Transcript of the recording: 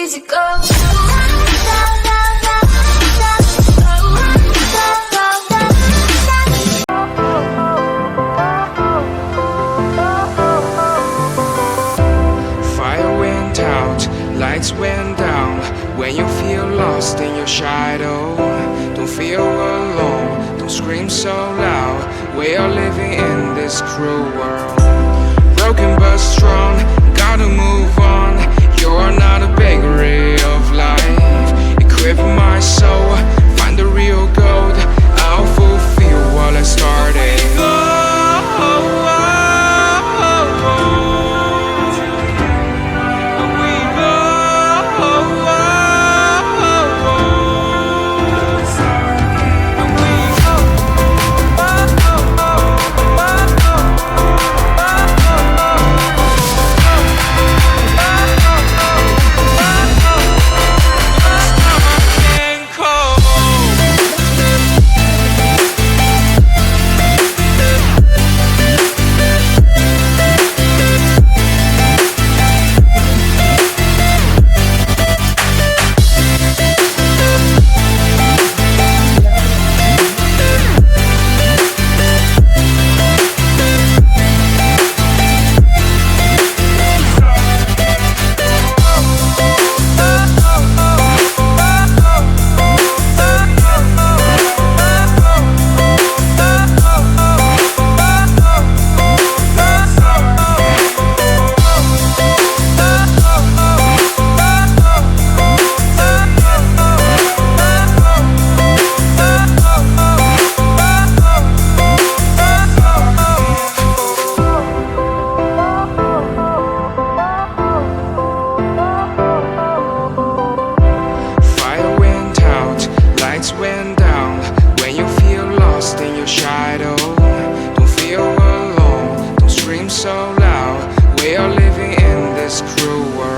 music goes. Fire went out, lights went down. When you feel lost in your shadow, don't feel alone, don't scream so loud. We are living in this cruel world, broken but strong, gotta move on. You're not a bakery of life. Equip my soul, find the real gold. I'll fulfill what I started. Went down. When you feel lost in your shadow, don't feel alone, don't scream so loud. We are living in this cruel world.